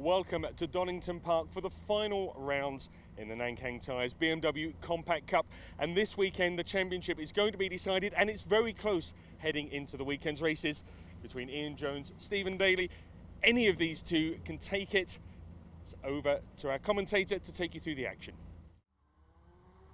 welcome to Donington Park for the final rounds in the Nankang Tyres BMW Compact Cup. And this weekend the championship is going to be decided, and it's very close heading into the weekend's races between Ian Jones, Stephen Daly. Any of these two can take it. It's over to our commentator to take you through the action.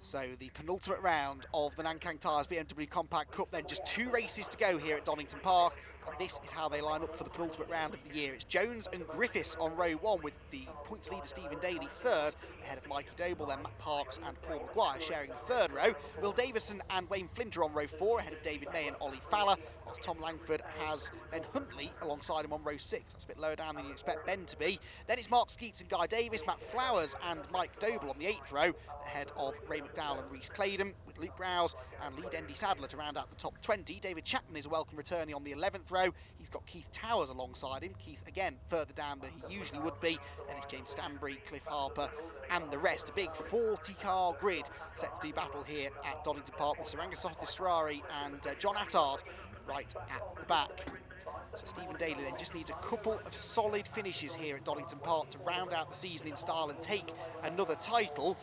So the penultimate round of the Nankang Tyres BMW Compact Cup, then just 2 races to go here at Donington Park. And this is how they line up for the penultimate round of the year. It's Jones and Griffiths on row 1, with the points leader Stephen Daly third, ahead of Mikey Doble, then Matt Parks and Paul Maguire sharing the third row. Will Davison and Wayne Flinter on row 4, ahead of David May and Ollie Fowler, whilst Tom Langford has Ben Huntley alongside him on row 6. That's a bit lower down than you expect Ben to be. Then it's Mark Skeets and Guy Davis, Matt Flowers and Mike Doble on the 8th row, ahead of Ray McDowell and Rhys Claydon, with Luke Browse and Lee Dendy Sadler to round out the top 20. David Chapman is a welcome returnee on the 11th row. He's got Keith Towers alongside him. Keith again further down than he usually would be. Then it's James Stanbury, Cliff Harper and the rest. A big 40-car grid set to do battle here at Donington Park, with Saranga Sothis and John Attard right at the back. So Stephen Daly then just needs a couple of solid finishes here at Donington Park to round out the season in style and take another title.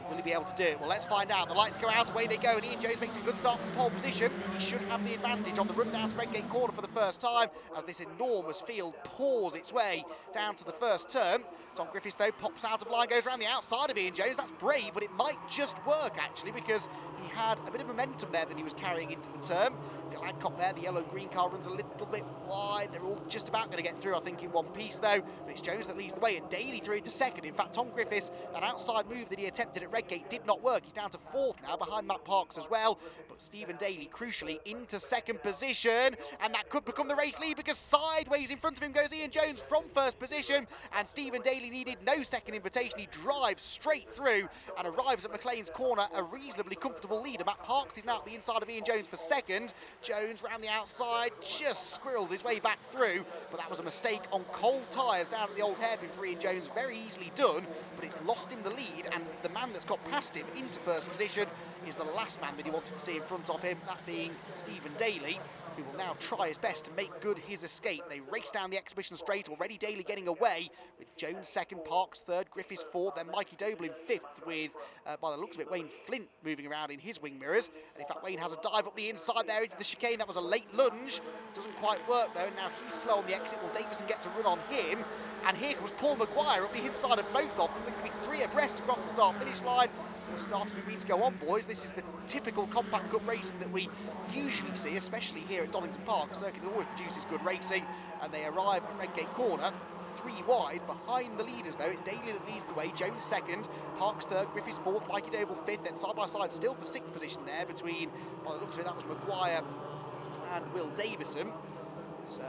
Will he be able to do it? Well, let's find out. The lights go out, away they go, and Ian Jones makes a good start from pole position. He should have the advantage on the run down to Redgate Corner for the first time, as this enormous field pours its way down to the first turn. Tom Griffiths, though, pops out of line, goes around the outside of Ian Jones. That's brave, but it might just work, actually, because he had a bit of momentum there that he was carrying into the turn. Phil Adcock there, the yellow and green car, runs a little bit wide. They're all just about going to get through, I think, in one piece, though. But it's Jones that leads the way, and Daly through into second. In fact, Tom Griffiths, that outside move that he attempted at Redgate did not work. He's down to 4th now, behind Matt Parks as well. But Stephen Daly, crucially, into second position. And that could become the race lead, because sideways in front of him goes Ian Jones from first position. And Stephen Daly needed no second invitation. He drives straight through and arrives at McLean's Corner, a reasonably comfortable leader. Matt Parks is now at the inside of Ian Jones for second. Jones round the outside, just squirrels his way back through, but that was a mistake on cold tyres down at the old hairpin for Ian Jones. Very easily done, but it's lost him the lead, and the man that's got past him into first position is the last man that he wanted to see in front of him, that being Stephen Daly, who will now try his best to make good his escape. They race down the exhibition straight, already Daly getting away, with Jones second, Parks third, Griffiths fourth, then Mikey Doble in 5th, with, by the looks of it, Wayne Flint moving around in his wing mirrors. And in fact, Wayne has a dive up the inside there into the chicane. That was a late lunge. Doesn't quite work, though, and now he's slow on the exit. Well, Davison gets a run on him, and here comes Paul Maguire up the inside of both of them. There can be 3 abreast across the start-finish line. Starters we mean to go on, boys. This is the typical Compact Cup racing that we usually see, especially here at Donington Park, a circuit that always produces good racing. And they arrive at Redgate Corner, 3 wide behind the leaders, though. It's Daly that leads the way, Jones second, Parks third, Griffiths 4th, Mikey Doble 5th, then side by side still for 6th position there between, by the looks of it, that was Maguire and Will Davison. So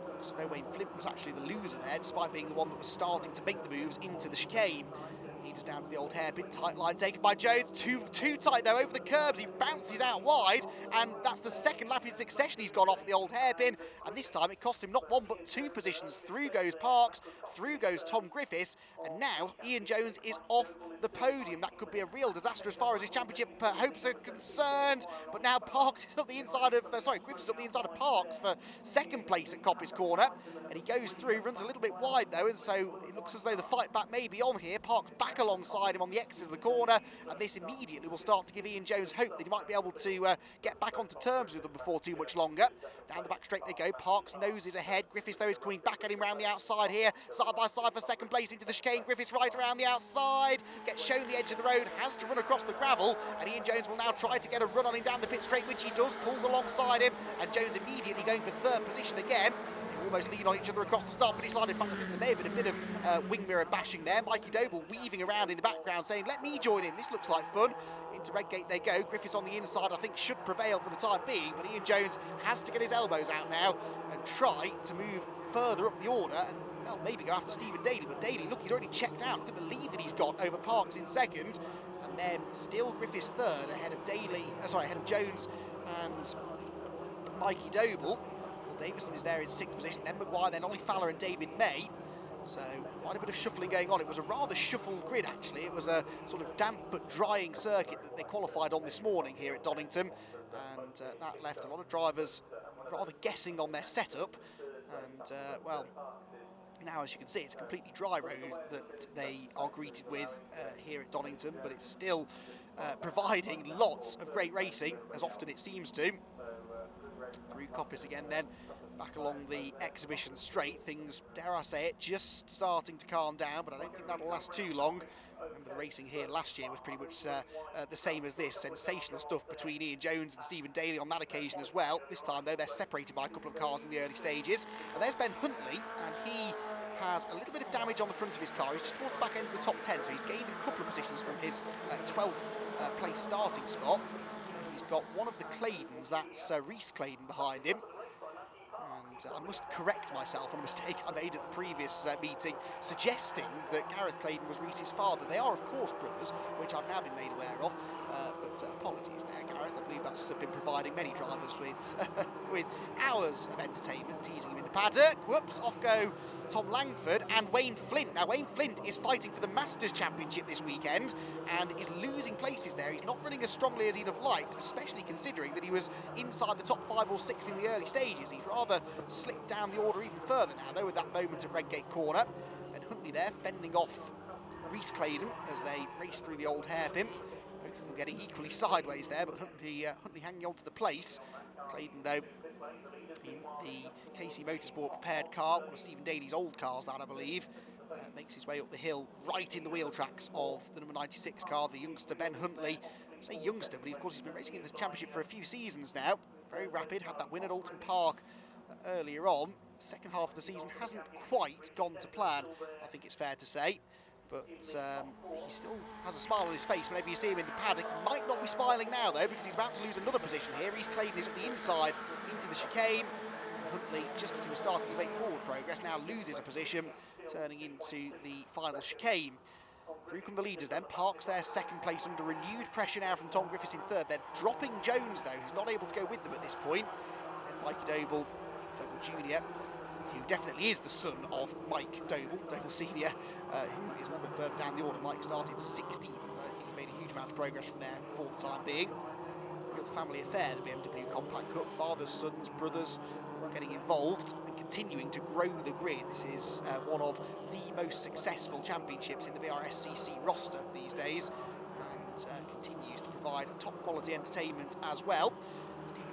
looks as though Wayne Flint was actually the loser there, despite being the one that was starting to make the moves into the chicane. Leaders down to the old hairpin, tight line taken by Jones, too tight though over the curbs. He bounces out wide, and that's the second lap in succession he's gone off the old hairpin, and this time it cost him not 1 but 2 positions. Through goes Parks, through goes Tom Griffiths, and now Ian Jones is off the podium. That could be a real disaster as far as his championship hopes are concerned, but now Parks is up the inside of, Griffiths is up the inside of Parks for second place at Coppice Corner, and he goes through, runs a little bit wide though, and so it looks as though the fight back may be on here. Parks back alongside him on the exit of the corner, and this immediately will start to give Ian Jones hope that he might be able to get back onto terms with them before too much longer. Down the back straight they go. Parks noses ahead. Griffiths, though, is coming back at him round the outside here, side by side for second place into the chicane. Griffiths right around the outside, gets shown the edge of the road, has to run across the gravel, and Ian Jones will now try to get a run on him down the pit straight, which he does, pulls alongside him, and Jones immediately going for third position again. Almost lean on each other across the start-finish line. In fact, I think there may have been a bit of wing mirror bashing there. Mikey Doble weaving around in the background saying, let me join in, this looks like fun. Into Redgate they go. Griffiths on the inside, I think, should prevail for the time being, but Ian Jones has to get his elbows out now and try to move further up the order, and well, maybe go after Stephen Daly. But Daly, look, he's already checked out. Look at the lead that he's got over Parks in second, and then still Griffiths third, ahead of ahead of Jones and Mikey Doble. Davison is there in 6th position, then Maguire, then Ollie Fowler and David May. So quite a bit of shuffling going on. It was a rather shuffled grid, actually. It was a sort of damp but drying circuit that they qualified on this morning here at Donington, and that left a lot of drivers rather guessing on their setup. And well, Now, as you can see, it's a completely dry road that they are greeted with here at Donington, but it's still providing lots of great racing, as often it seems to. Through Coppice again then, back along the exhibition straight. Things, dare I say it, just starting to calm down, but I don't think that'll last too long. Remember, the racing here last year was pretty much the same as this. Sensational stuff between Ian Jones and Stephen Daly on that occasion as well. This time, though, they're separated by a couple of cars in the early stages. And there's Ben Huntley, and he has a little bit of damage on the front of his car. He's just towards the back end of the top 10, so he's gained a couple of positions from his 12th place starting spot. He's got one of the Claydens, that's Reese Clayden, behind him. And I must correct myself on a mistake I made at the previous meeting, suggesting that Gareth Clayden was Reese's father. They are, of course, brothers, which I've now been made aware of. But apologies there, Gareth. I believe that's been providing many drivers with with hours of entertainment, teasing him in the paddock. Whoops, off go Tom Langford and Wayne Flint. Now, Wayne Flint is fighting for the Masters Championship this weekend and is losing places there. He's not running as strongly as he'd have liked, especially considering that he was inside the top 5 or 6 in the early stages. He's rather slipped down the order even further now, though, with that moment at Redgate Corner. And Huntley there fending off Reese Clayden as they race through the old hairpin. Both of them getting equally sideways there, but Huntley hanging on to the place. Clayden, though, in the KC Motorsport prepared car, one of Stephen Daly's old cars, that I believe, makes his way up the hill right in the wheel tracks of the number 96 car, the youngster Ben Huntley. I say youngster, but of course he's been racing in this championship for a few seasons now. Very rapid, had that win at Alton Park earlier on. The second half of the season hasn't quite gone to plan, I think it's fair to say. But he still has a smile on his face whenever you see him in the paddock. He might not be smiling now, though, because he's about to lose another position here. Reese Clayden is at the inside into the chicane. Huntley, just as he was starting to make forward progress, now loses a position, turning into the final chicane. Through come the leaders then. Parks their second place under renewed pressure now from Tom Griffiths in third. They're dropping Jones, though, who's not able to go with them at this point. And Mikey Doble Jr., who definitely is the son of Mike Doble Senior, who is a little bit further down the order. Mike started 16th. He's made a huge amount of progress from there for the time being. Real family affair, the BMW Compact Cup. Fathers, sons, brothers, all getting involved and continuing to grow the grid. This is one of the most successful championships in the BRSCC roster these days, and continues to provide top quality entertainment as well.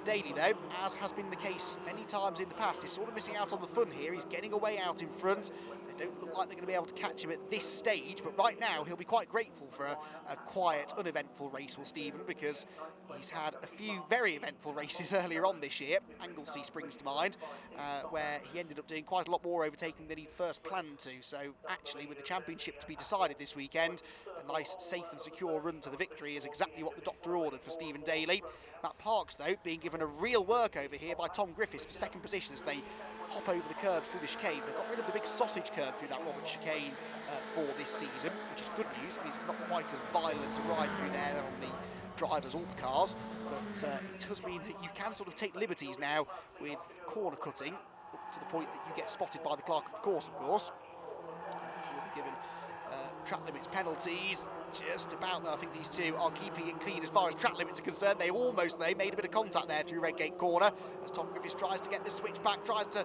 Daly, though, as has been the case many times in the past, is sort of missing out on the fun here. He's getting away out in front. They don't look like they're going to be able to catch him at this stage, but right now he'll be quite grateful for a quiet, uneventful race, will Stephen, because he's had a few very eventful races earlier on this year. Anglesey springs to mind, where he ended up doing quite a lot more overtaking than he'd first planned to. So actually, with the championship to be decided this weekend, a nice, safe and secure run to the victory is exactly what the doctor ordered for Stephen Daly. Matt Parks, though, being given a real work over here by Tom Griffiths for second position as they hop over the curbs through the chicane. They've got rid of the big sausage curb through that Robert chicane for this season, which is good news. It means it's not quite as violent a ride through there on the drivers or the cars, but it does mean that you can sort of take liberties now with corner cutting up to the point that you get spotted by the clerk of the course, of course. You'll be given track limits penalties. Just about there, I think these two are keeping it clean as far as track limits are concerned. They made a bit of contact there through Redgate Corner as Tom Griffiths tries to get the switch back, tries to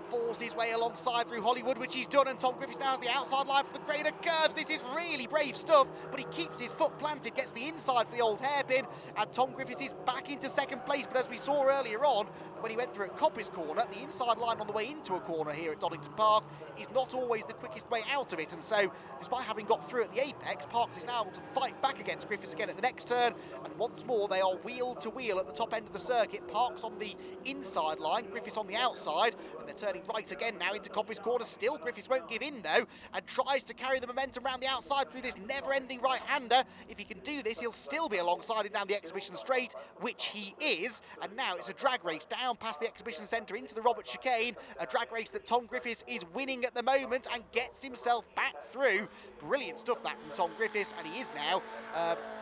force his way alongside through Hollywood, which he's done, and Tom Griffiths now has the outside line for the greater curves. This is really brave stuff, but he keeps his foot planted, gets the inside for the old hairpin, and Tom Griffiths is back into second place. But as we saw earlier on, when he went through at Coppice Corner, the inside line on the way into a corner here at Donington Park is not always the quickest way out of it, and so despite having got through at the apex, Parks is now able to fight back against Griffiths again at the next turn, and once more they are wheel to wheel at the top end of the circuit. Parks on the inside line, Griffiths on the outside, and they're turning right again now into Coppice Corner. Still Griffiths won't give in though, and tries to carry the momentum around the outside through this never-ending right-hander. If he can do this, he'll still be alongside him down the exhibition straight, which he is, and now it's a drag race down past the exhibition centre into the Robert chicane, a drag race that Tom Griffiths is winning at the moment and gets himself back through. Brilliant stuff that from Tom Griffiths, and he is now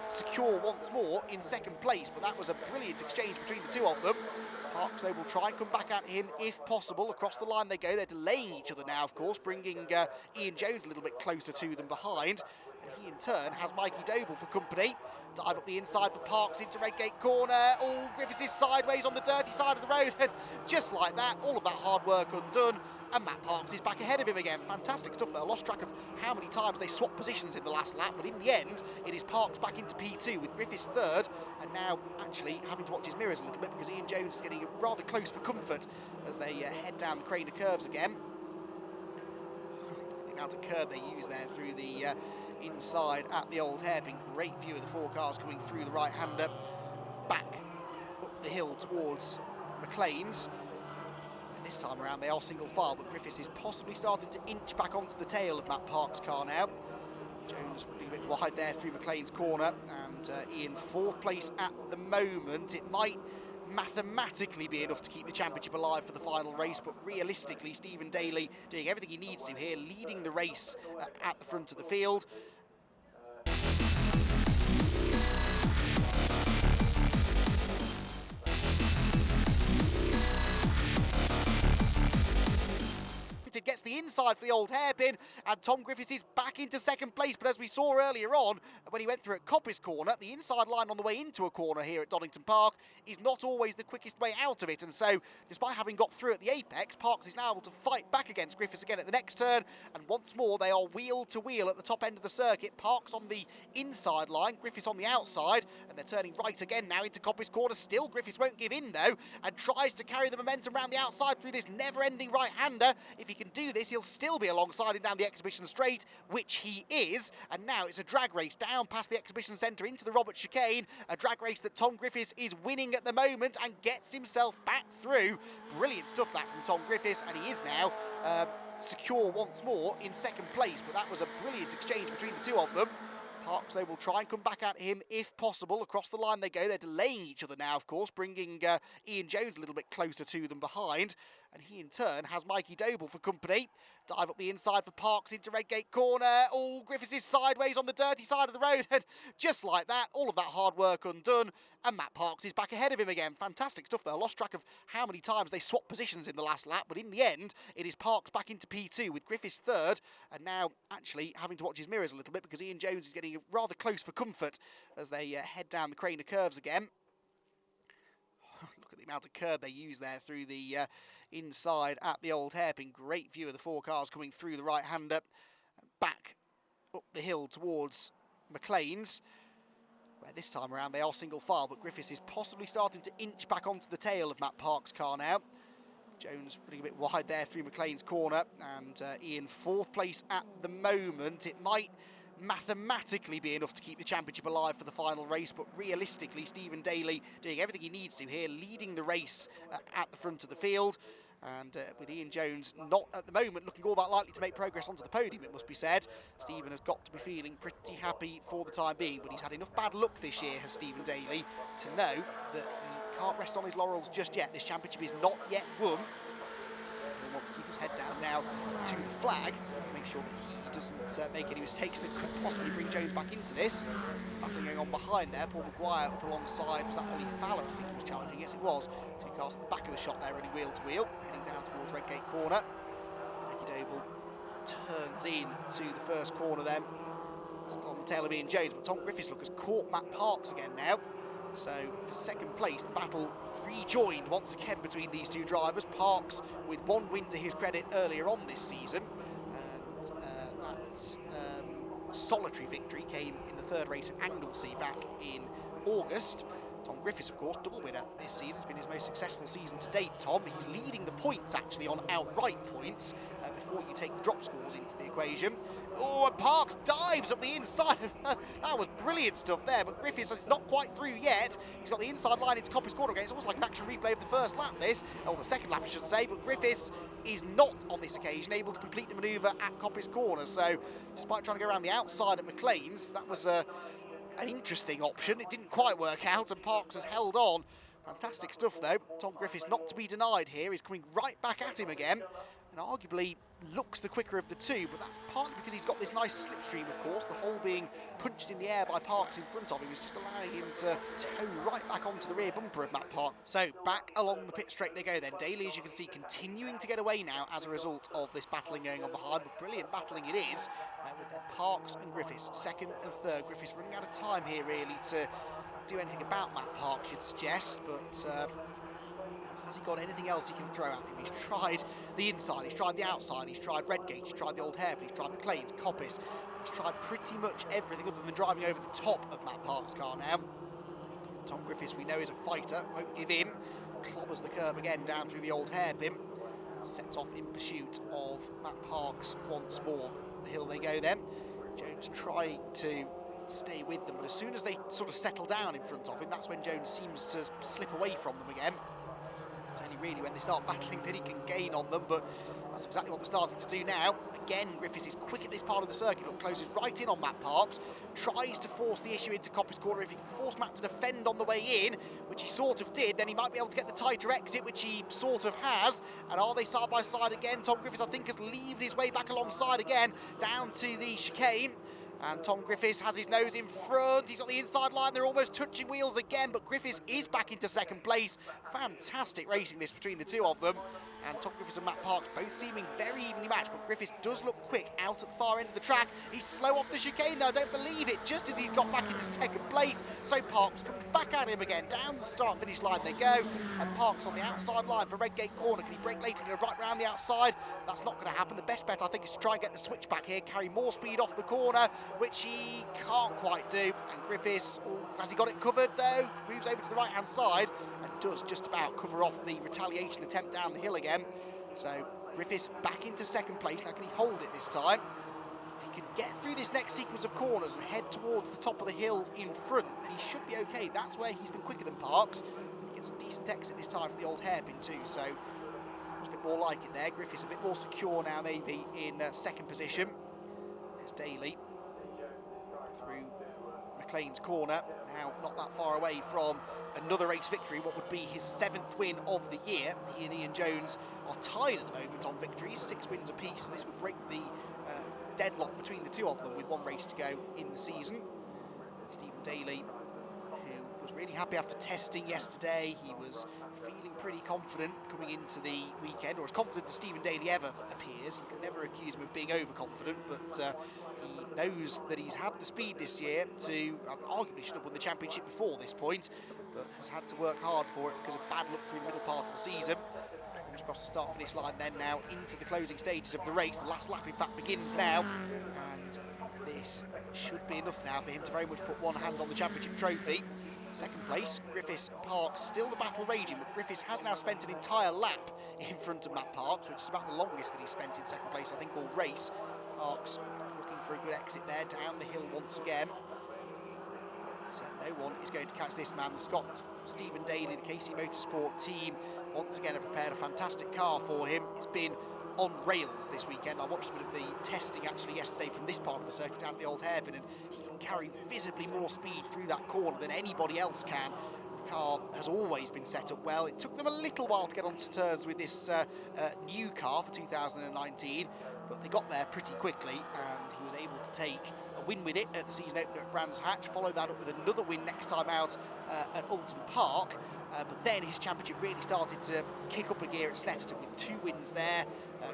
secure once more in second place, but that was a brilliant exchange between the two of them. Parks, they will try and come back at him if possible. Across the line they go. They're delaying each other now, of course, bringing Ian Jones a little bit closer to them behind. And he, in turn, has Mikey Doble for company. Dive up the inside for Parks into Redgate Corner. Oh, Griffiths is sideways on the dirty side of the road. And just like that, all of that hard work undone. and Matt Parks is back ahead of him again. Fantastic stuff there. I lost track of how many times they swapped positions in the last lap, but in the end, it is Parks back into P2 with Griffiths third, and now actually having to watch his mirrors a little bit because Ian Jones is getting rather close for comfort as they head down the crane of curves again. Look at the amount of curve they use there through the inside at the old hairpin. Great view of the four cars coming through the right-hander, back up the hill towards McLean's. This time around they are single file, but Griffiths is possibly starting to inch back onto the tail of Matt Parks' car now. Jones running a bit wide there through McLean's corner, and Ian fourth place at the moment. It might mathematically be enough to keep the championship alive for the final race, but realistically Stephen Daly doing everything he needs to here, leading the race at the front of the field. Gets the inside for the old hairpin, and Tom Griffiths is back into second place. But as we saw earlier on, when he went through at Coppice corner, the inside line on the way into a corner here at Donington Park is not always the quickest way out of it. And so, despite having got through at the apex, Parks is now able to fight back against Griffiths again at the next turn. And once more, they are wheel to wheel at the top end of the circuit. Parks on the inside line, Griffiths on the outside, and they're turning right again now into Coppice corner. Still, Griffiths won't give in though, and tries to carry the momentum around the outside through this never-ending right-hander. If he can do this, he'll still be alongside him down the exhibition straight, which he is. And now it's a drag race down past the exhibition centre into the Robert chicane, a drag race that Tom Griffiths is winning at the moment and gets himself back through. Brilliant stuff that from Tom Griffiths, and he is now secure once more in second place. But that was a brilliant exchange between the two of them. Parks, they will try and come back at him if possible. Across the line they go. They're delaying each other now, of course, bringing Ian Jones a little bit closer to them behind. And he, in turn, has Mikey Doble for company. Dive up the inside for Parks into Redgate corner. Oh, Griffiths is sideways on the dirty side of the road. And just like that, all of that hard work undone. And Matt Parks is back ahead of him again. Fantastic stuff there. I lost track of how many times they swapped positions in the last lap. But in the end, it is Parks back into P2 with Griffiths third. And now actually having to watch his mirrors a little bit because Ian Jones is getting rather close for comfort as they head down the crane of curves again. Look at the amount of curve they use there through the inside at the old hairpin. Great view of the four cars coming through the right-hander, back up the hill towards McLean's, where this time around they are single file, but Griffiths is possibly starting to inch back onto the tail of Matt Parks' car now. Jones running a bit wide there through McLean's corner, and Ian fourth place at the moment. It might mathematically be enough to keep the championship alive for the final race, but realistically Stephen Daly doing everything he needs to here, leading the race at the front of the field. And with Ian Jones not at the moment looking all that likely to make progress onto the podium, it must be said, Stephen has got to be feeling pretty happy for the time being. But he's had enough bad luck this year, has Stephen Daly, to know that he can't rest on his laurels just yet. This championship is not yet won. He'll want to keep his head down now to the flag to make sure that he doesn't make any mistakes that could possibly bring Jones back into this. Nothing going on behind there. Paul Maguire up alongside. Was that Ollie Fowler? I think he was challenging. Yes, it was. Two cars at the back of the shot there, running wheel to wheel, heading down towards Redgate corner. Mikey Doble turns in to the first corner then. Still on the tail of Ian Jones, but Tom Griffiths has caught Matt Parks again now. So for second place, the battle rejoined once again between these two drivers. Parks with one win to his credit earlier on this season, and that solitary victory came in the third race at Anglesey back in August. Tom Griffiths, of course, double winner this season. It's been his most successful season to date, Tom. He's leading the points, actually, on outright points, before you take the drop scores into the equation. Oh, and Parks dives up the inside. That was brilliant stuff there, but Griffiths is not quite through yet. He's got the inside line into Coppice corner again. It's almost like an action replay of the first lap, this. Or the second lap, I should say, but Griffiths is not, on this occasion, able to complete the manoeuvre at Coppice corner. So, despite trying to go around the outside at McLean's, that was an interesting option. It didn't quite work out, and Parks has held on. Fantastic stuff, though. Tom Griffiths, not to be denied here, is coming right back at him again, and arguably looks the quicker of the two, but that's partly because he's got this nice slipstream, of course. The hole being punched in the air by Parks in front of him is just allowing him to toe right back onto the rear bumper of Matt Parks. So back along the pit straight they go then. Daly, as you can see, continuing to get away now as a result of this battling going on behind, but brilliant battling it is, with their Parks and Griffiths, second and third. Griffiths running out of time here, really, to do anything about Matt Parks, you'd suggest, but Has he got anything else he can throw at him? He's tried the inside, he's tried the outside, he's tried Redgate, he's tried the old hairpin, he's tried McLean's, Coppice. He's tried pretty much everything other than driving over the top of Matt Park's car now. Tom Griffiths, we know, is a fighter, won't give in. Clobbers the curb again down through the old hairpin. Sets off in pursuit of Matt Parks once more. The hill they go then. Jones trying to stay with them, but as soon as they sort of settle down in front of him, that's when Jones seems to slip away from them again. It's only really when they start battling that he can gain on them, but that's exactly what they're starting to do now. Again, Griffiths is quick at this part of the circuit. Look, closes right in on Matt Parks. Tries to force the issue into Coppice's corner. If he can force Matt to defend on the way in, which he sort of did, then he might be able to get the tighter exit, which he sort of has. And are they side by side again? Tom Griffiths, I think, has levered his way back alongside again, down to the chicane. And Tom Griffiths has his nose in front. He's got the inside line. They're almost touching wheels again, but Griffiths is back into second place. Fantastic racing this between the two of them. And Tom Griffiths and Matt Parks both seeming very evenly matched, but Griffiths does look quick out at the far end of the track. He's slow off the chicane now, I don't believe it, just as he's got back into second place. So Parks comes back at him again. Down the start-finish line they go. And Parks on the outside line for Redgate corner. Can he brake late and go right round the outside? That's not going to happen. The best bet, I think, is to try and get the switch back here, carry more speed off the corner, which he can't quite do. And Griffiths, has he got it covered though? Moves over to the right-hand side and does just about cover off the retaliation attempt down the hill again. So Griffiths back into second place. Now, can he hold it this time? If he can get through this next sequence of corners and head towards the top of the hill in front, then he should be okay. That's where he's been quicker than Parks. He gets a decent exit this time for the old hairpin too, so that was a bit more like it there. Griffiths a bit more secure now, maybe in second position. There's Daly through McLean's corner. Now not that far away from another race victory, what would be his 7th win of the year. He and Ian Jones are tied at the moment on victories, 6 wins apiece, so this would break the deadlock between the two of them with 1 race to go in the season. Stephen Daly, who was really happy after testing yesterday, he was feeling pretty confident coming into the weekend, or as confident as Stephen Daly ever appears. You can never accuse him of being overconfident, but he knows that he's had the speed this year to, arguably should have won the championship before this point, but has had to work hard for it because of bad luck through the middle part of the season. Comes across the start-finish line then now into the closing stages of the race. The last lap, in fact, begins now, and this should be enough now for him to very much put one hand on the championship trophy. Second place, Griffiths and Parks, still the battle raging, but Griffiths has now spent an entire lap in front of Matt Parks, which is about the longest that he's spent in second place, I think, all race. Parks looking for a good exit there, down the hill once again. So no one is going to catch this man. The Scot, Stephen Daly, the KC Motorsport team, once again have prepared a fantastic car for him. It's been on rails this weekend. I watched a bit of the testing actually yesterday from this part of the circuit down at the old hairpin, and he can carry visibly more speed through that corner than anybody else can. The car has always been set up well. It took them a little while to get onto terms with this new car for 2019, but they got there pretty quickly, and he was able to take a win with it at the season opener at Brands Hatch, follow that up with another win next time out at Alton Park. But then his championship really started to kick up a gear at Snetterton with 2 wins there.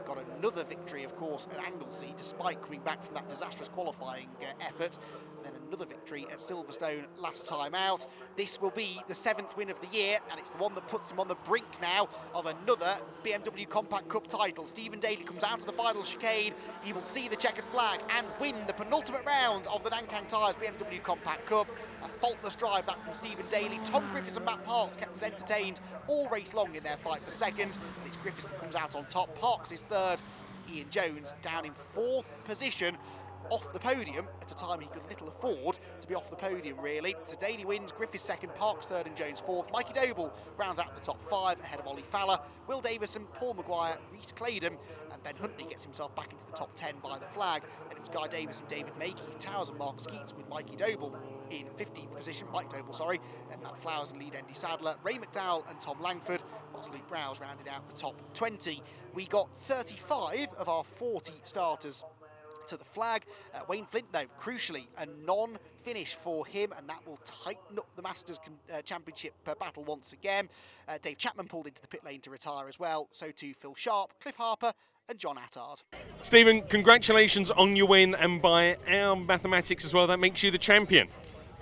Got another victory, of course, at Anglesey, despite coming back from that disastrous qualifying effort. Then another victory at Silverstone last time out. This will be the 7th win of the year, and it's the one that puts him on the brink now of another BMW Compact Cup title. Stephen Daly comes out to the final chicane. He will see the checkered flag and win the penultimate round of the Nankang Tyres BMW Compact Cup. A faultless drive that from Stephen Daly. Tom Griffiths and Matt Parks kept us entertained all race long in their fight for second. And it's Griffiths that comes out on top. Parks is third. Ian Jones down in 4th position, off the podium at a time he could little afford to be off the podium, really. So Daly wins, Griffiths second, Parks third and Jones fourth. Mikey Doble rounds out the top 5 ahead of Ollie Fowler, Will Davison, Paul Maguire, Rhys Claydon, and Ben Huntley gets himself back into the top 10 by the flag. And it was Guy Davison, David Makey, Towers and Mark Skeets with Mikey Doble in 15th position, Mike Doble, sorry, and Matt Flowers and lead Andy Sadler, Ray McDowell and Tom Langford, whilst Luke Browse rounded out the top 20. We got 35 of our 40 starters to the flag. Wayne Flint, though, crucially, a non-finish for him, and that will tighten up the Masters Championship battle once again. Dave Chapman pulled into the pit lane to retire as well, so too Phil Sharp, Cliff Harper and John Attard. Stephen, congratulations on your win, and by our mathematics as well, that makes you the champion.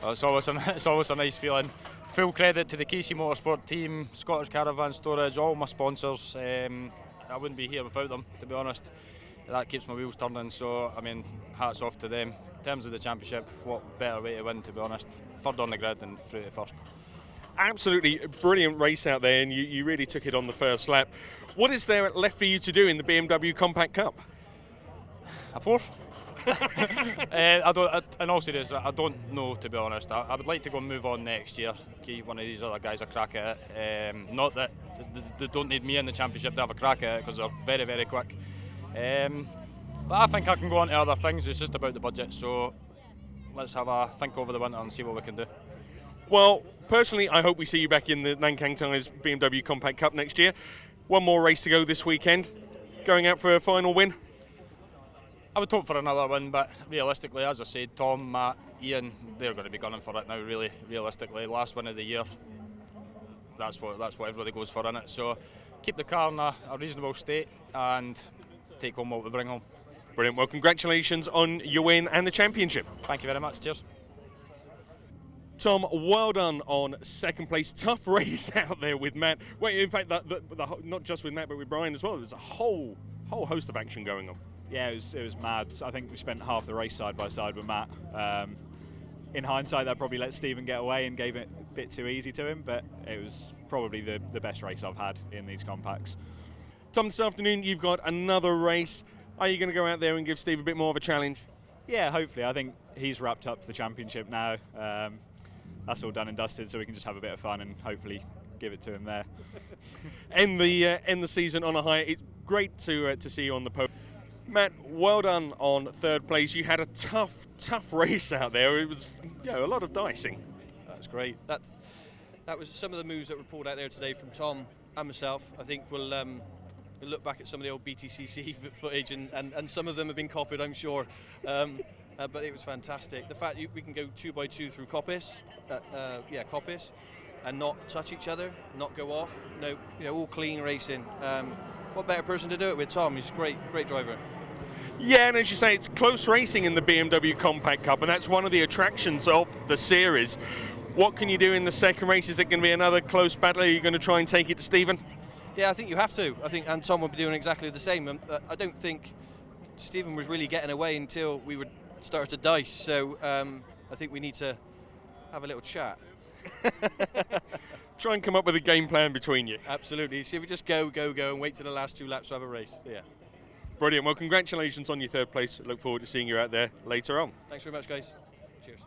It's always a nice feeling Full credit to the Casey Motorsport team, Scottish Caravan Storage, all my sponsors. I wouldn't be here without them, to be honest. That keeps my wheels turning, so I mean, hats off to them. In terms of the championship, what better way to win, to be honest. Third on the grid and through to first. Absolutely brilliant race out there, and you really took it on the first lap. What is there left for you to do in the BMW Compact Cup? A fourth? I don't. In all seriousness, I don't know, to be honest. I would like to go and move on next year. Give one of these other guys a crack at it. Not that they don't need me in the championship to have a crack at it, because they're very, very quick. But I think I can go on to other things. It's just about the budget. So let's have a think over the winter and see what we can do. Well, personally, I hope we see you back in the Nankang Tyres BMW Compact Cup next year. One more race to go this weekend. Going out for a final win? I would hope for another win, but realistically, as I said, Tom, Matt, Ian, they're going to be gunning for it now, really, realistically. Last win of the year, that's what everybody goes for, innit? So keep the car in a reasonable state and take home what we bring home. Brilliant. Well, congratulations on your win and the championship. Thank you very much. Cheers. Tom, well done on second place. Tough race out there with Matt. Well, in fact, not just with Matt, but with Brian as well. There's a whole host of action going on. Yeah, it was mad. I think we spent half the race side by side with Matt. In hindsight, that probably let Stephen get away and gave it a bit too easy to him, but it was probably the best race I've had in these compacts. Tom, this afternoon you've got another race. Are you going to go out there and give Steve a bit more of a challenge? Yeah, hopefully. I think he's wrapped up the championship now. That's all done and dusted, so we can just have a bit of fun and hopefully give it to him there. End the season on a high. It's great to see you on the podium. Matt, well done on third place. You had a tough race out there. It was a lot of dicing. That's great. That was some of the moves that were pulled out there today from Tom and myself. I think we'll look back at some of the old BTCC footage and some of them have been copied, I'm sure. But it was fantastic. The fact we can go 2x2 through Coppice, and not touch each other, not go off. No, all clean racing. What better person to do it with? Tom. He's a great driver. Yeah, and as you say, it's close racing in the BMW Compact Cup, and that's one of the attractions of the series. What can you do in the second race? Is it going to be another close battle? Are you going to try and take it to Stephen? Yeah, I think you have to. I think, and Tom will be doing exactly the same. I don't think Stephen was really getting away until we would start to dice. So I think we need to have a little chat. Try and come up with a game plan between you. Absolutely. See if we just go and wait till the last 2 laps to have a race. Yeah. Brilliant. Well, congratulations on your third place. Look forward to seeing you out there later on. Thanks very much, guys. Cheers.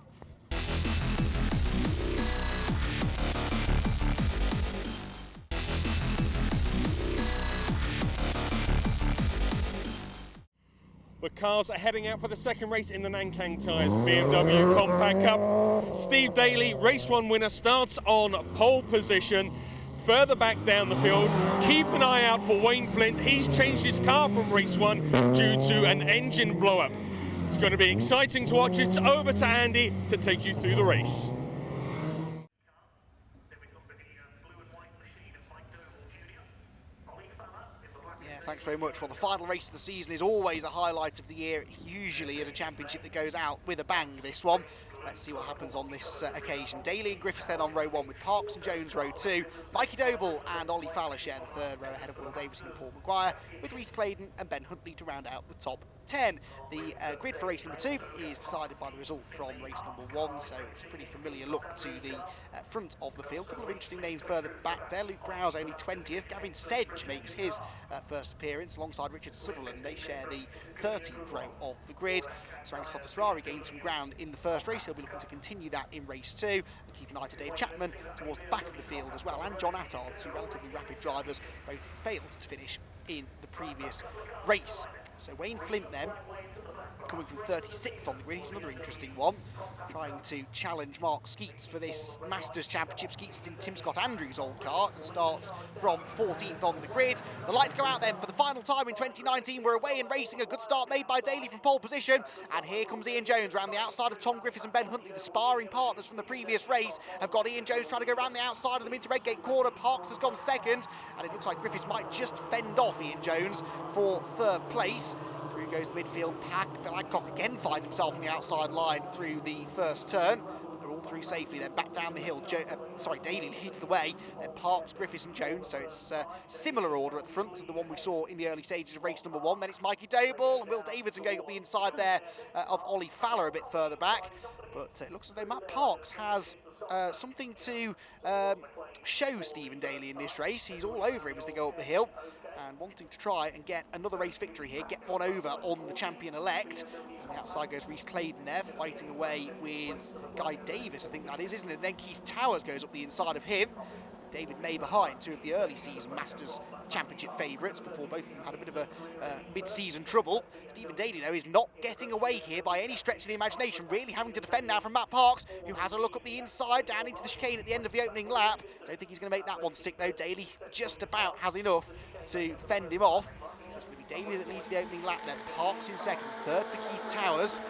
The cars are heading out for the second race in the Nankang Tyres BMW Compact Cup. Steve Daly, race 1 winner, starts on pole position. Further back down the field, keep an eye out for Wayne Flint. He's changed his car from race 1 due to an engine blow-up. It's going to be exciting to watch. It's over to Andy to take you through the race. Thanks very much. Well, the final race of the season is always a highlight of the year. It usually is a championship that goes out with a bang, this one. Let's see what happens on this occasion. Daly and Griffiths then on row 1 with Parks and Jones row 2. Mikey Doble and Ollie Fowler share the third row ahead of Will Davison and Paul Maguire, with Rhys Claydon and Ben Huntley to round out the top 10. The grid for race number 2 is decided by the result from race number 1, so it's a pretty familiar look to the front of the field. A couple of interesting names further back there. Luke Browse only 20th. Gavin Sedge makes his first appearance alongside Richard Sutherland. They share the 13th row of the grid. So Angus Ferrari gained some ground in the first race. He'll be looking to continue that in race 2. And keep an eye to Dave Chapman towards the back of the field as well, and John Attard, 2 relatively rapid drivers, both failed to finish in the previous race. So Wayne Flint then, coming from 36th on the grid. He's another interesting one, trying to challenge Mark Skeets for this Masters Championship. Skeets in Tim Scott Andrews' old car and starts from 14th on the grid. The lights go out then for the final time in 2019. We're away in racing. A good start made by Daly from pole position. And here comes Ian Jones around the outside of Tom Griffiths and Ben Huntley. The sparring partners from the previous race have got Ian Jones trying to go around the outside of them into Redgate corner. Parks has gone second. And it looks like Griffiths might just fend off Ian Jones for third place. Through goes the midfield pack. Phil Adcock again finds himself on the outside line through the first turn. They're all pull through safely, then back down the hill. Daly leads the way, then Parks, Griffiths and Jones, so it's similar order at the front to the one we saw in the early stages of race number 1. Then it's Mikey Doble and Will Davidson going up the inside there of Ollie Fowler a bit further back. But it looks as though Matt Parks has something to show Stephen Daly in this race. He's all over him as they go up the hill and wanting to try and get another race victory here, get one over on the champion-elect. And the outside goes Rhys Claydon there, fighting away with Guy Davis, I think that is, isn't it? And then Keith Towers goes up the inside of him. David May behind, two of the early season Masters Championship favourites before both of them had a bit of a mid-season trouble. Stephen Daly, though, is not getting away here by any stretch of the imagination, really having to defend now from Matt Parks, who has a look up the inside, down into the chicane at the end of the opening lap. Don't think he's going to make that one stick, though. Daly just about has enough to fend him off. So it's going to be Daly that leads the opening lap, then Parks in second, third for Keith Towers.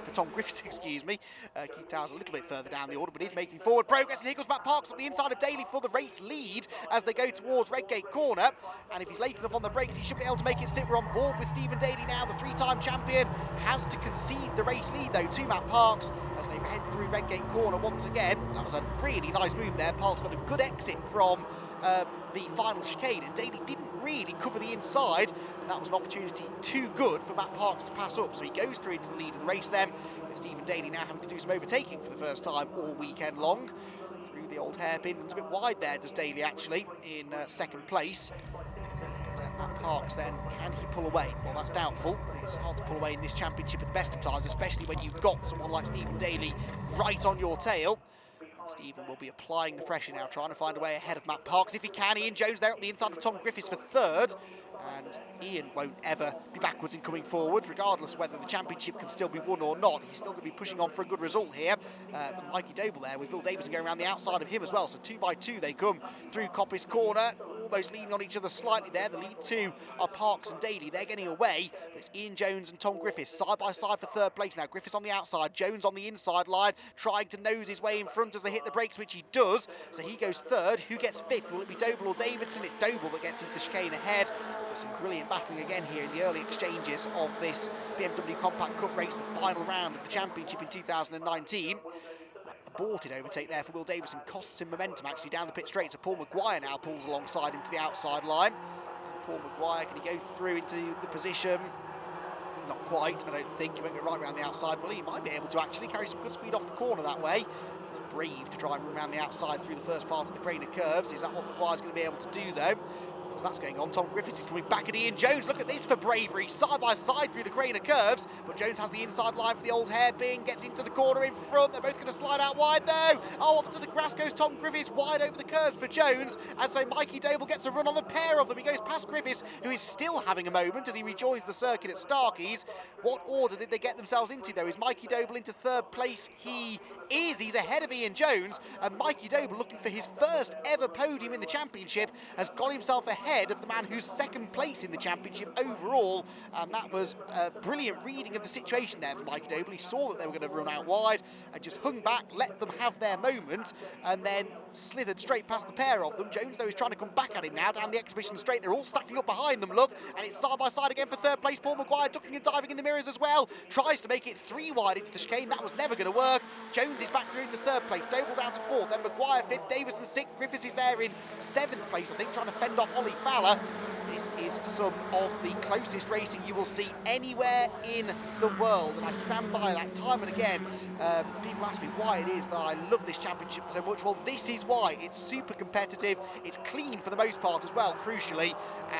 For Tom Griffiths, excuse me. Keith Towers a little bit further down the order, but he's making forward progress, and here goes Matt Parks up the inside of Daly for the race lead as they go towards Redgate Corner. And if he's late enough on the brakes, he should be able to make it stick. We're on board with Stephen Daly now, the three-time champion. Has to concede the race lead, though, to Matt Parks as they head through Redgate Corner once again. That was a really nice move there. Parks got a good exit from the final chicane, and Daly didn't really cover the inside. That was an opportunity too good for Matt Parks to pass up, so he goes through into the lead of the race then, with Stephen Daly now having to do some overtaking for the first time all weekend long. Through the old hairpin, it's a bit wide there, does Daly actually, in second place. Matt Parks then, can he pull away? Well, that's doubtful. It's hard to pull away in this championship at the best of times, especially when you've got someone like Stephen Daly right on your tail. Stephen will be applying the pressure now, trying to find a way ahead of Matt Parks if he can. Ian Jones there up the inside of Tom Griffiths for third. And Ian won't ever be backwards in coming forward, regardless whether the championship can still be won or not. He's still going to be pushing on for a good result here. But Mikey Doble there with Will Davidson going around the outside of him as well. So 2 by 2 they come through Coppice Corner, almost leaning on each other slightly there. The lead two are Parks and Daly. They're getting away, but it's Ian Jones and Tom Griffiths side by side for third place now. Griffiths on the outside, Jones on the inside line, trying to nose his way in front as they hit the brakes, which he does. So he goes third. Who gets fifth? Will it be Doble or Davidson? It's Doble that gets into the chicane ahead. Some brilliant battling again here in the early exchanges of this BMW Compact Cup race, the final round of the championship in 2019. Aborted overtake there for Will Davidson costs him momentum actually down the pit straight, so Paul Maguire now pulls alongside him to the outside line. Paul Maguire, can he go through into the position? Not quite, I don't think. He won't go right around the outside. Well, he might be able to actually carry some good speed off the corner that way. Brave to try and run around the outside through the first part of the Craner curves. Is that what Maguire's going to be able to do, though? As that's going on, Tom Griffiths is coming back at Ian Jones. Look at this for bravery, side by side through the Craner curves. But Jones has the inside line for the old hairpin, gets into the corner in front. They're both going to slide out wide, though. Oh, off to the grass goes Tom Griffiths, wide over the curves for Jones. And so Mikey Doble gets a run on the pair of them. He goes past Griffiths, who is still having a moment as he rejoins the circuit at Starkeys. What order did they get themselves into, though? Is Mikey Doble into third place? He is. He's ahead of Ian Jones. And Mikey Doble, looking for his first ever podium in the championship, has got himself ahead of the man who's second place in the championship overall. And that was a brilliant reading of the situation there for Mikey Doble. He saw that they were going to run out wide and just hung back, let them have their moment, and then slithered straight past the pair of them. Jones, though, is trying to come back at him now down the exhibition straight. They're all stacking up behind them, look, and it's side by side again for third place. Paul Maguire ducking and diving in the mirrors as well. Tries to make it 3 wide into the chicane. That was never going to work. Jones is back through into third place. Doble down to fourth. Then Maguire fifth. Davison sixth. Griffiths is there in seventh place, I think, trying to fend off Ollie Fowler. This is some of the closest racing you will see anywhere in the world, and I stand by that time and again. People ask me why it is that I love this championship so much. Well, this is why. It's super competitive, it's clean for the most part as well, crucially,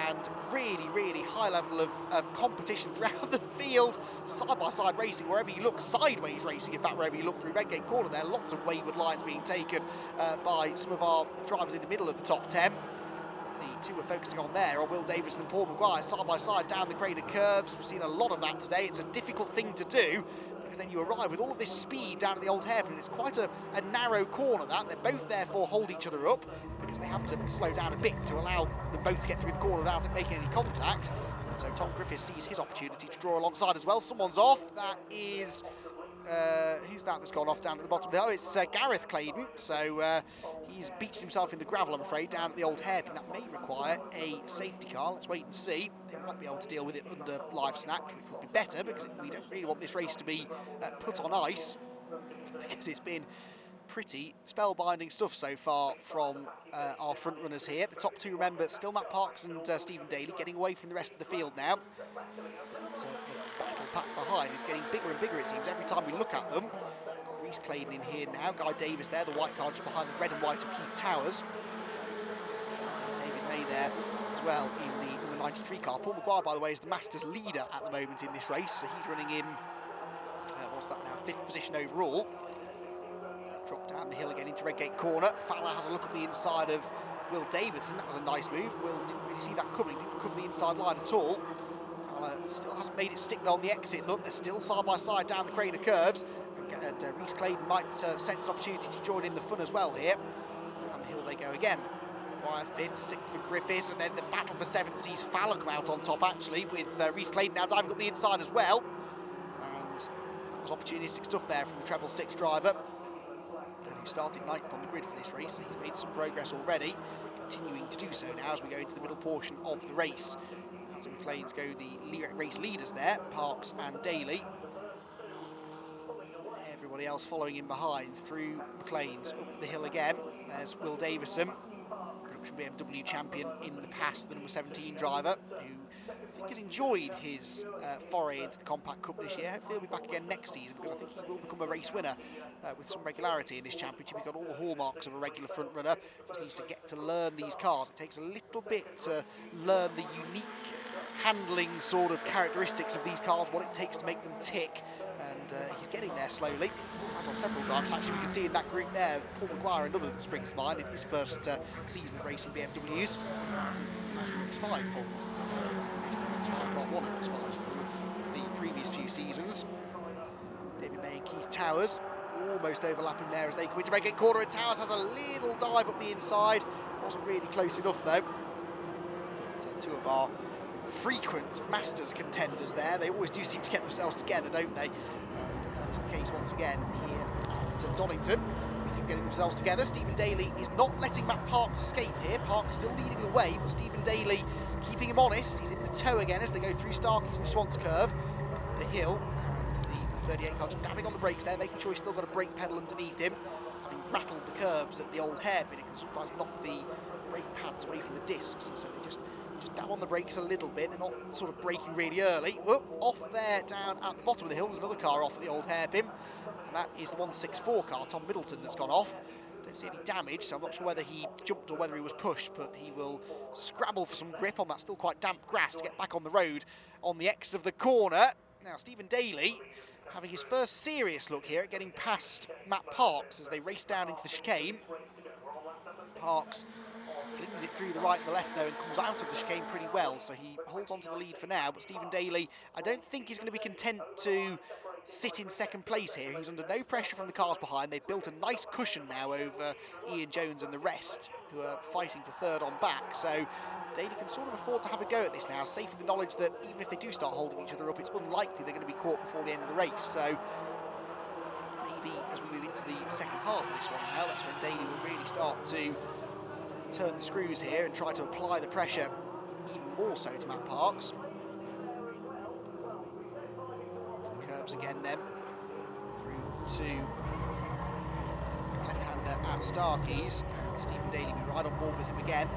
and really, really high level of competition throughout the field. Side-by-side racing, wherever you look, sideways racing, in fact, wherever you look through Redgate Corner, there are lots of wayward lines being taken by some of our drivers in the middle of the top 10. The two we're focusing on there are Will Davidson and Paul Maguire, side by side down the Craner curves. We've seen a lot of that today. It's a difficult thing to do, because then you arrive with all of this speed down at the old hairpin. It's quite a narrow corner that. They're both therefore hold each other up, because they have to slow down a bit to allow them both to get through the corner without it making any contact. So Tom Griffiths sees his opportunity to draw alongside as well. Someone's off. That is... who's that's gone off down at the bottom? Oh, it's Gareth Claydon. So he's beached himself in the gravel, I'm afraid, down at the old hairpin. That may require a safety car. Let's wait and see. They might be able to deal with it under live snack, which would be better, because we don't really want this race to be put on ice. because it's been pretty spellbinding stuff so far from our front runners here. The top two, remember, still Matt Parks and Stephen Daly, getting away from the rest of the field now. So the battle pack behind is getting bigger and bigger, it seems, every time we look at them. Got Reece Claydon in here now, Guy Davis there, the white car just behind the red and white of Keith Towers. David May there as well in the number 93 car. Paul Maguire, by the way, is the Masters leader at the moment in this race, so he's running in, what's that now, 5th position overall. Drop down the hill again into Redgate corner. Fowler has a look at the inside of Will Davidson. That was a nice move. Will didn't really see that coming, didn't cover the inside line at all. Fowler still hasn't made it stick though on the exit. Look, they're still side by side down the crane of curves. And Reece Claydon might sense an opportunity to join in the fun as well here. Down the hill they go again. Wire 5th, 6th for Griffiths, and then the battle for 7th sees Fowler come out on top actually, with Reece Claydon now diving up the inside as well. And that was opportunistic stuff there from the treble 6 driver, who started 9th on the grid for this race. So he's made some progress already, continuing to do so now as we go into the middle portion of the race. As the McLeans go the race leaders there, Parks and Daly. Everybody else following in behind through McLeans. Up the hill again, there's Will Davison, production BMW champion in the past, the number 17 driver, who I think has enjoyed his foray into the Compact Cup this year. Hopefully he'll be back again next season, because I think he will become a race winner with some regularity in this championship. He's got all the hallmarks of a regular front runner, just needs to get to learn these cars. It takes a little bit to learn the unique handling sort of characteristics of these cars, what it takes to make them tick, and he's getting there slowly, as on several drives. Actually, we can see in that group there, Paul Maguire, another that springs to mind in his first season of racing BMWs. X5 for X5 for the previous few seasons. David May and Keith Towers almost overlapping there as they come into Redgate corner, and Towers has a little dive up the inside. Wasn't really close enough though. So two of our frequent Masters contenders there. They always do seem to get themselves together, don't they? And that is the case once again here at Donington. Speaking of getting themselves together, Stephen Daly is not letting Matt Parks escape here. Parks still leading the way, but Stephen Daly keeping him honest. He's in the tow again as they go through Starkeys and Swans Curve, the hill, and the 38 car just dabbing on the brakes there, making sure he's still got a brake pedal underneath him, having rattled the curbs at the old hairpin. It can sometimes knock the brake pads away from the discs, and so they just dab on the brakes a little bit. They're not sort of braking really early. Whoop, off there down at the bottom of the hill, there's another car off at the old hairpin, and that is the 164 car, Tom Middleton, that's gone off. Don't see any damage, so I'm not sure whether he jumped or whether he was pushed, but he will scrabble for some grip on that still quite damp grass to get back on the road on the exit of the corner. Now Stephen Daly having his first serious look here at getting past Matt Parks as they race down into the chicane. Parks flings it through the right and the left though and comes out of the chicane pretty well, so he holds on to the lead for now. But Stephen Daly, I don't think he's going to be content to sit in second place here. He's under no pressure from the cars behind. They've built a nice cushion now over Ian Jones and the rest, who are fighting for third on back. So Daly can sort of afford to have a go at this now, safe in the knowledge that even if they do start holding each other up, it's unlikely they're going to be caught before the end of the race. So maybe as we move into the second half of this one now, that's when Daly will really start to turn the screws here and try to apply the pressure even more so to Matt Parks. The curbs again then, through to left-hander at Starkeys, and Stephen Daly will be right on board with him again.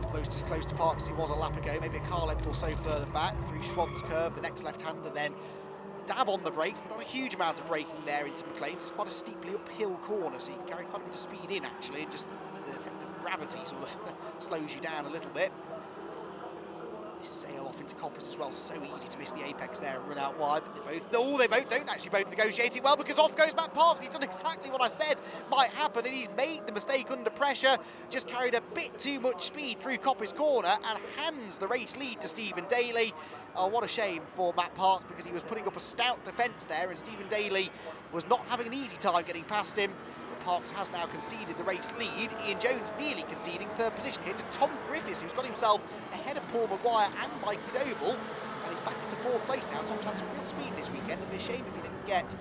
Almost as close to Parks as he was a lap ago, maybe a car length or so further back, through Schwant's curve, the next left-hander then dab on the brakes, but not a huge amount of braking there into McLean's. It's quite a steeply uphill corner, so you can carry quite a bit of speed in actually, and just the effect of gravity sort of slows you down a little bit. This sail off into Coppice as well, so easy to miss the apex there and run out wide, but they both don't actually both negotiate it well, because off goes Matt Parks. He's done exactly what I said might happen, and he's made the mistake under pressure, just carried a bit too much speed through Coppice corner and hands the race lead to Stephen Daly. Oh, what a shame for Matt Parks, because he was putting up a stout defence there, and Stephen Daly was not having an easy time getting past him. Parks has now conceded the race lead. Ian Jones nearly conceding third position here to Tom Griffiths, who's got himself ahead of Paul Maguire and Mikey Doble, and he's back into fourth place now. Tom's had some real speed this weekend. It'd be a shame if he didn't get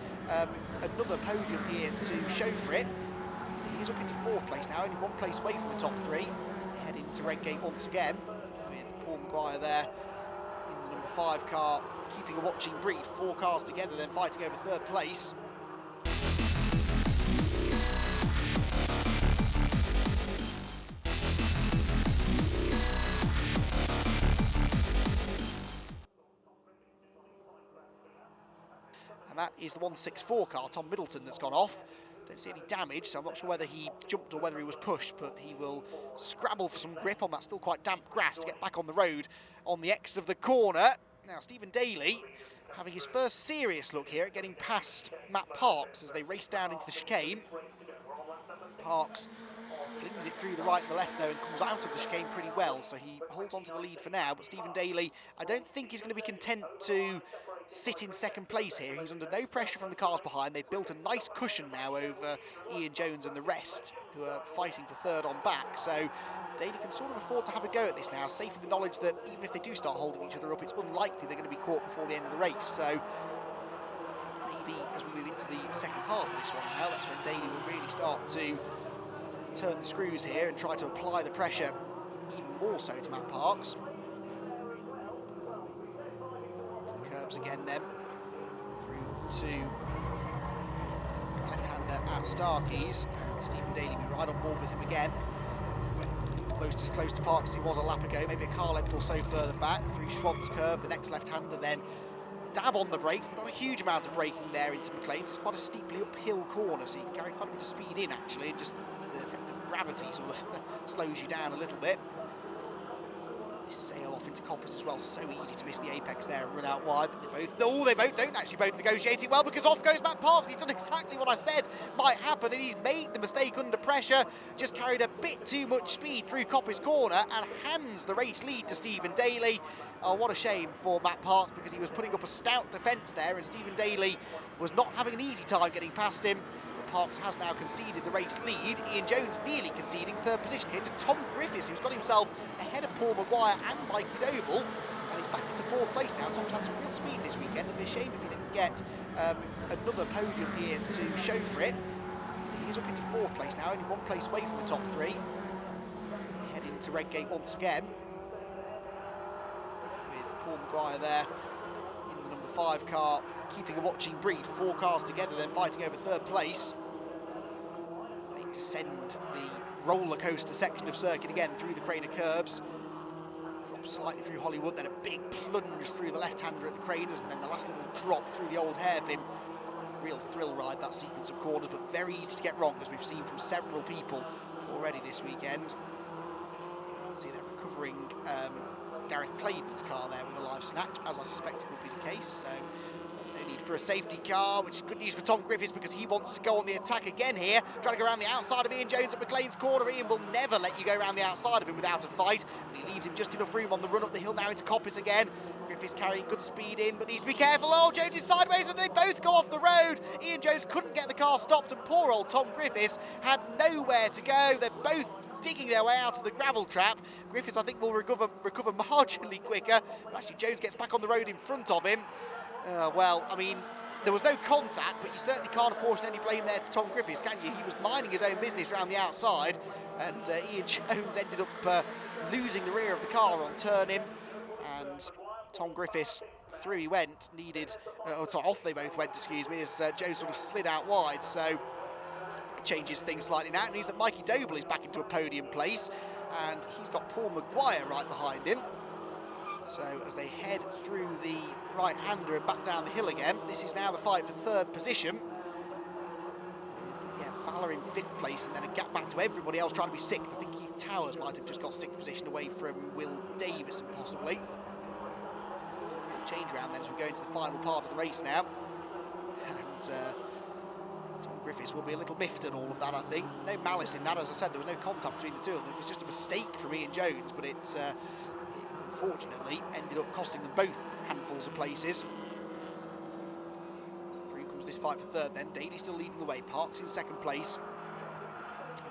another podium here to show for it. He's up into fourth place now, only one place away from the top three. Head into Redgate once again with Paul Maguire there in the number 5 car, keeping a watching brief. 4 cars together then fighting over third place. and that is the 164 car, Tom Middleton, that's gone off. Don't see any damage, so I'm not sure whether he jumped or whether he was pushed, but he will scrabble for some grip on that still quite damp grass to get back on the road on the exit of the corner. Now, Stephen Daly having his first serious look here at getting past Matt Parks as they race down into the chicane. Parks flings it through the right and the left, though, and comes out of the chicane pretty well, so he holds on to the lead for now. But Stephen Daly, I don't think he's going to be content to sit in second place here. He's under no pressure from the cars behind. They've built a nice cushion now over Ian Jones and the rest, who are fighting for third on back. So Daly can sort of afford to have a go at this now, safe in the knowledge that even if they do start holding each other up, it's unlikely they're going to be caught before the end of the race. So maybe as we move into the second half of this one now, that's when Daly will really start to turn the screws here and try to apply the pressure even more so to Matt Parks. Curbs again then, through to left-hander at Starkey's, and Stephen Daly will be right on board with him again. Almost as close to Parks as he was a lap ago, maybe a car length or so further back, through Schwant's curve, the next left-hander then dab on the brakes, but not a huge amount of braking there into McLean's. It's quite a steeply uphill corner, so you can carry quite a bit of speed in actually, and just the effect of gravity sort of slows you down a little bit. This sail off into Coppice as well, so easy to miss the apex there and run out wide, but they both don't actually both negotiate it well, because off goes Matt Parks. He's done exactly what I said might happen, and he's made the mistake under pressure, just carried a bit too much speed through Coppice corner and hands the race lead to Stephen Daly. Oh, what a shame for Matt Parks, because he was putting up a stout defence there, and Stephen Daly was not having an easy time getting past him. Parks has now conceded the race lead. Ian Jones nearly conceding third position here to Tom Griffiths, who's got himself ahead of Paul Maguire and Mikey Doble, and he's back into fourth place now. Tom's had some real speed this weekend, and it'd be a shame if he didn't get another podium here to show for it. He's up into fourth place now, only one place away from the top three. Heading into Redgate once again, with Paul Maguire there in the number 5 car, keeping a watching brief. 4 cars together then fighting over third place. They descend the roller coaster section of circuit again through the crane of curbs. Drop slightly through Hollywood, then a big plunge through the left-hander at the Craners, and then the last little drop through the old hairpin. Real thrill ride, that sequence of corners, but very easy to get wrong, as we've seen from several people already this weekend. You can see they're recovering Gareth Clayton's car there with a live snatch, as I suspected would be the case. So no need for a safety car, which is good news for Tom Griffiths, because he wants to go on the attack again here, trying to go around the outside of Ian Jones at McLean's corner. Ian will never let you go around the outside of him without a fight, but he leaves him just enough room on the run up the hill now into Coppice again. Griffiths carrying good speed in, but needs to be careful. Oh, Jones is sideways, and they both go off the road. Ian Jones couldn't get the car stopped, and poor old Tom Griffiths had nowhere to go. They're both digging their way out of the gravel trap. Griffiths, I think, will recover marginally quicker, but actually Jones gets back on the road in front of him. Well, I mean, there was no contact, but you certainly can't apportion any blame there to Tom Griffiths, can you? He was minding his own business around the outside, and Ian Jones ended up losing the rear of the car on turn-in, and Tom Griffiths, through he went, off they both went, excuse me, as Jones sort of slid out wide, so changes things slightly now. It means that Mikey Doble is back into a podium place, and he's got Paul Maguire right behind him. So as they head through the right-hander and back down the hill again, this is now the fight for third position. Yeah, Fowler in 5th place, and then a gap back to everybody else trying to be 6th. I think Keith Towers might have just got 6th position away from Will Davison, possibly. Change around then as we go into the final part of the race now. And Tom Griffiths will be a little miffed at all of that, I think. No malice in that, as I said, there was no contact between the two of them. It was just a mistake from Ian Jones, but it unfortunately ended up costing them both handfuls of places. So through comes this fight for third then. Daly still leading the way, Parks in 2nd place.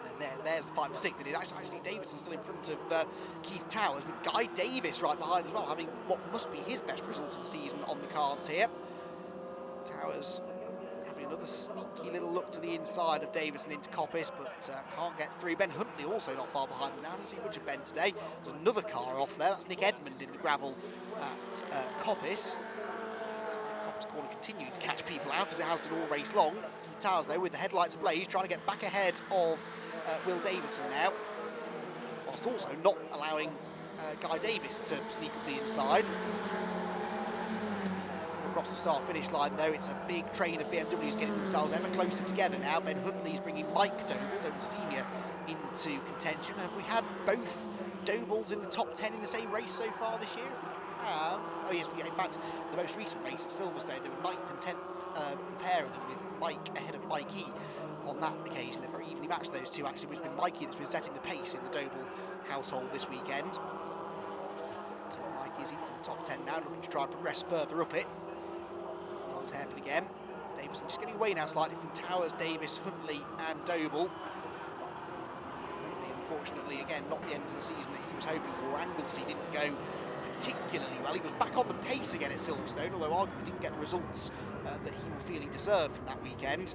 And then there's the fight for 6th. And it actually Davidson still in front of Keith Towers, with Guy Davis right behind as well, having what must be his best result of the season on the cards here. Towers having another sneaky little look to the inside of Davison into Coppice, but can't get through. Ben Huntley also not far behind them now. I haven't seen much of Ben today. There's another car off there. That's Nick Edmond in the gravel at Coppice. So Coppice corner continuing to catch people out, as it has done all race long. Keith Towers, though, with the headlights ablaze, trying to get back ahead of Will Davison now, whilst also not allowing Guy Davis to sneak up the inside. across the start-finish line, though. It's a big train of BMWs getting themselves ever closer together now. Ben Huntley's bringing Mike Doble Senior, into contention. Have we had both Dobles in the top 10 in the same race so far this year? Oh yes, in fact, the most recent race at Silverstone, they were 9th and 10th, the pair of them, with Mike ahead of Mikey on that occasion. They're very evenly matched, those two, actually, which has been Mikey that's been setting the pace in the Doble household this weekend. So Mikey's into the top 10 now, looking to try and progress further up it. The old hairpin again. Davison just getting away now slightly from Towers, Davis, Huntley and Doble. Huntley, unfortunately, again, not the end of the season that he was hoping for. Anglesey didn't go particularly well. He was back on the pace again at Silverstone, although arguably didn't get the results that he will feel he deserved from that weekend.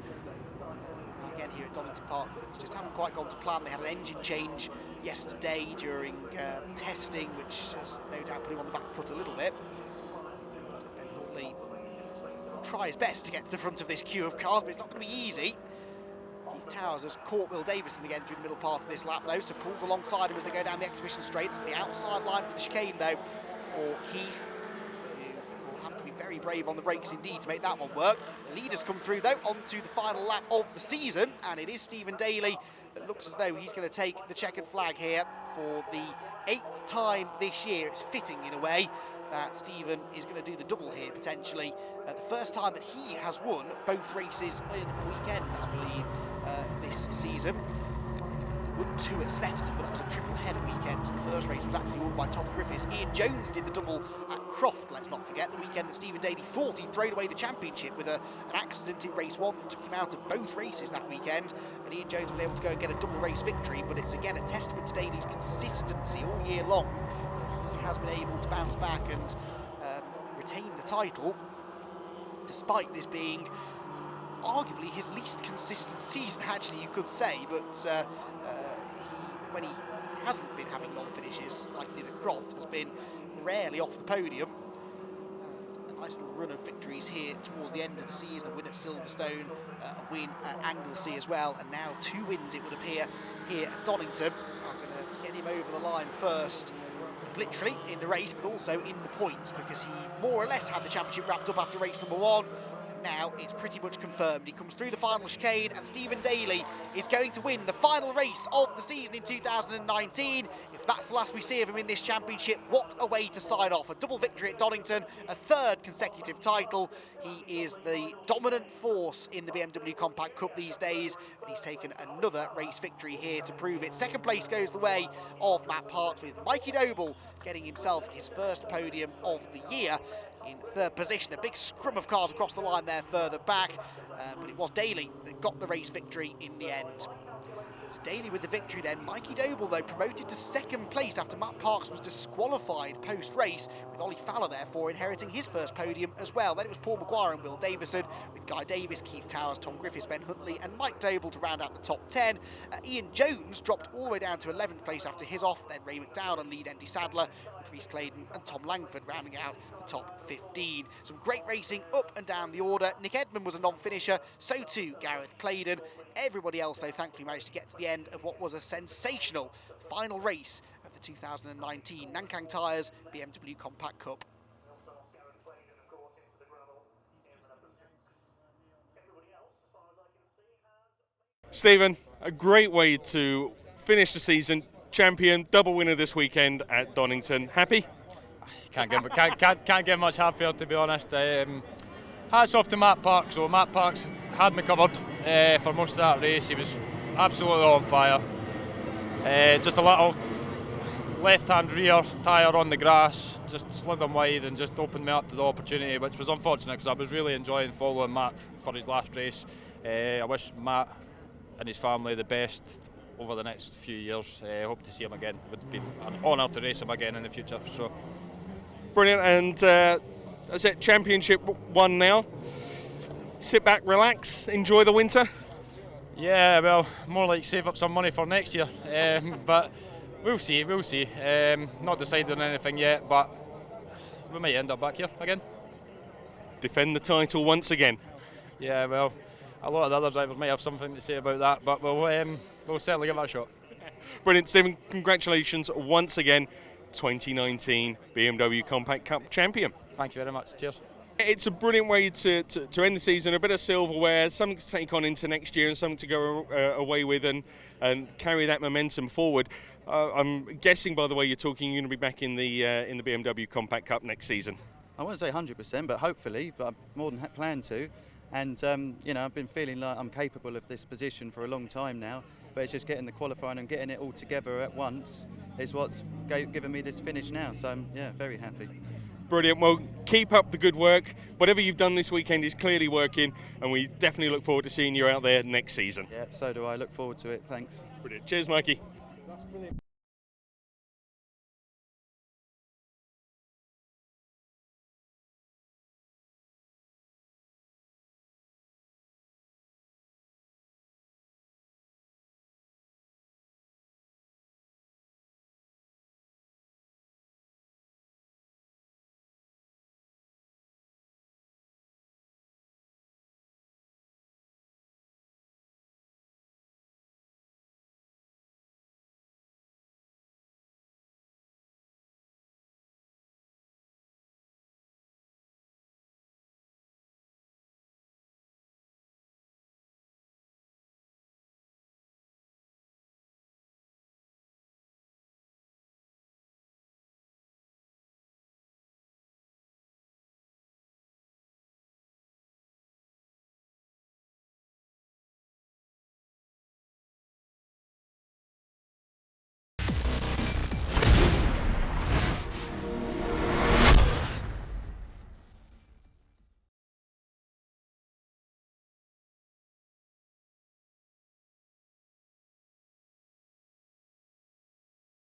Again here at Donington Park, things just haven't quite gone to plan. They had an engine change yesterday during testing, which has no doubt put him on the back foot a little bit. Ben Huntley will try his best to get to the front of this queue of cars, but it's not going to be easy. Keith Towers has caught Will Davison again through the middle part of this lap, though, so pulls alongside him as they go down the exhibition straight. That's the outside line for the chicane, though, for Heath, who will have to be very brave on the brakes indeed to make that one work. The leaders come through, though, onto the final lap of the season, and it is Stephen Daly that looks as though he's going to take the checkered flag here for the 8th time this year. It's fitting, in a way, that Stephen is going to do the double here, potentially. The first time that he has won both races in a weekend, I believe, this season. Won 2 at Snetterton, but that was a triple header weekend. So the first race was actually won by Tom Griffiths. Ian Jones did the double at Croft, let's not forget, the weekend that Stephen Daly thought he'd thrown away the championship with an accident in race 1 that took him out of both races that weekend. And Ian Jones was able to go and get a double race victory, but it's again a testament to Daly's consistency all year long. He has been able to bounce back and retain the title, despite this being arguably his least consistent season, actually, you could say, but when he hasn't been having non-finishes like he did at Croft, has been rarely off the podium. And a nice little run of victories here towards the end of the season, a win at Silverstone, a win at Anglesey as well, and now 2 wins, it would appear, here at Donington. I'm going to get him over the line first, literally in the race, but also in the points, because he more or less had the championship wrapped up after race number 1. Now it's pretty much confirmed. He comes through the final chicane, and Stephen Daly is going to win the final race of the season in 2019. If that's the last we see of him in this championship, what a way to sign off. A double victory at Donington, a 3rd consecutive title. He is the dominant force in the BMW Compact Cup these days, and he's taken another race victory here to prove it. 2nd place goes the way of Matt Parks, with Mikey Doble getting himself his first podium of the year. In 3rd position, a big scrum of cars across the line there further back, but it was Daly that got the race victory in the end. So Daly with the victory then. Mikey Doble, though, promoted to 2nd place after Matt Parks was disqualified post-race, with Ollie Fowler therefore inheriting his first podium as well. Then it was Paul Maguire and Will Davison, with Guy Davis, Keith Towers, Tom Griffiths, Ben Huntley and Mike Doble to round out the top 10. Ian Jones dropped all the way down to 11th place after his off, then Ray McDowell and lead Andy Sadler, with Rhys Claydon and Tom Langford rounding out the top 15. Some great racing up and down the order. Nick Edmond was a non-finisher, so too Gareth Claydon. Everybody else, though, thankfully managed to get to the end of what was a sensational final race of the 2019 Nankang Tyres BMW Compact Cup. Stephen, a great way to finish the season. Champion, double winner this weekend at Donington. Happy? Can't get much happier, to be honest. Hats off to Matt Parks. So Matt Parks had me covered for most of that race. He was absolutely on fire. Just a little left-hand rear tyre on the grass, just slid him wide and just opened me up to the opportunity, which was unfortunate because I was really enjoying following Matt for his last race. I wish Matt and his family the best over the next few years. I hope to see him again. It would be an honour to race him again in the future. So brilliant, and that's it, championship won now. Sit back, relax, enjoy the winter. Yeah, well, more like save up some money for next year, but we'll see. Not decided on anything yet, but we might end up back here again. Defend the title once again. Yeah, well, a lot of the other drivers might have something to say about that, but we'll certainly give that a shot. Brilliant, Stephen, congratulations once again, 2019 BMW Compact Cup champion. Thank you very much, cheers. It's a brilliant way to end the season, a bit of silverware, something to take on into next year and something to go away with and carry that momentum forward. I'm guessing, by the way you're talking, you're going to be back in the BMW Compact Cup next season. I won't say 100%, but hopefully, but I'm more than planned to. And, you know, I've been feeling like I'm capable of this position for a long time now, but it's just getting the qualifying and getting it all together at once is what's given me this finish now. So I'm, yeah, very happy. Brilliant. Well, keep up the good work. Whatever you've done this weekend is clearly working, and we definitely look forward to seeing you out there next season. Yeah, so do I. Look forward to it. Thanks. Brilliant. Cheers, Mikey. That's brilliant.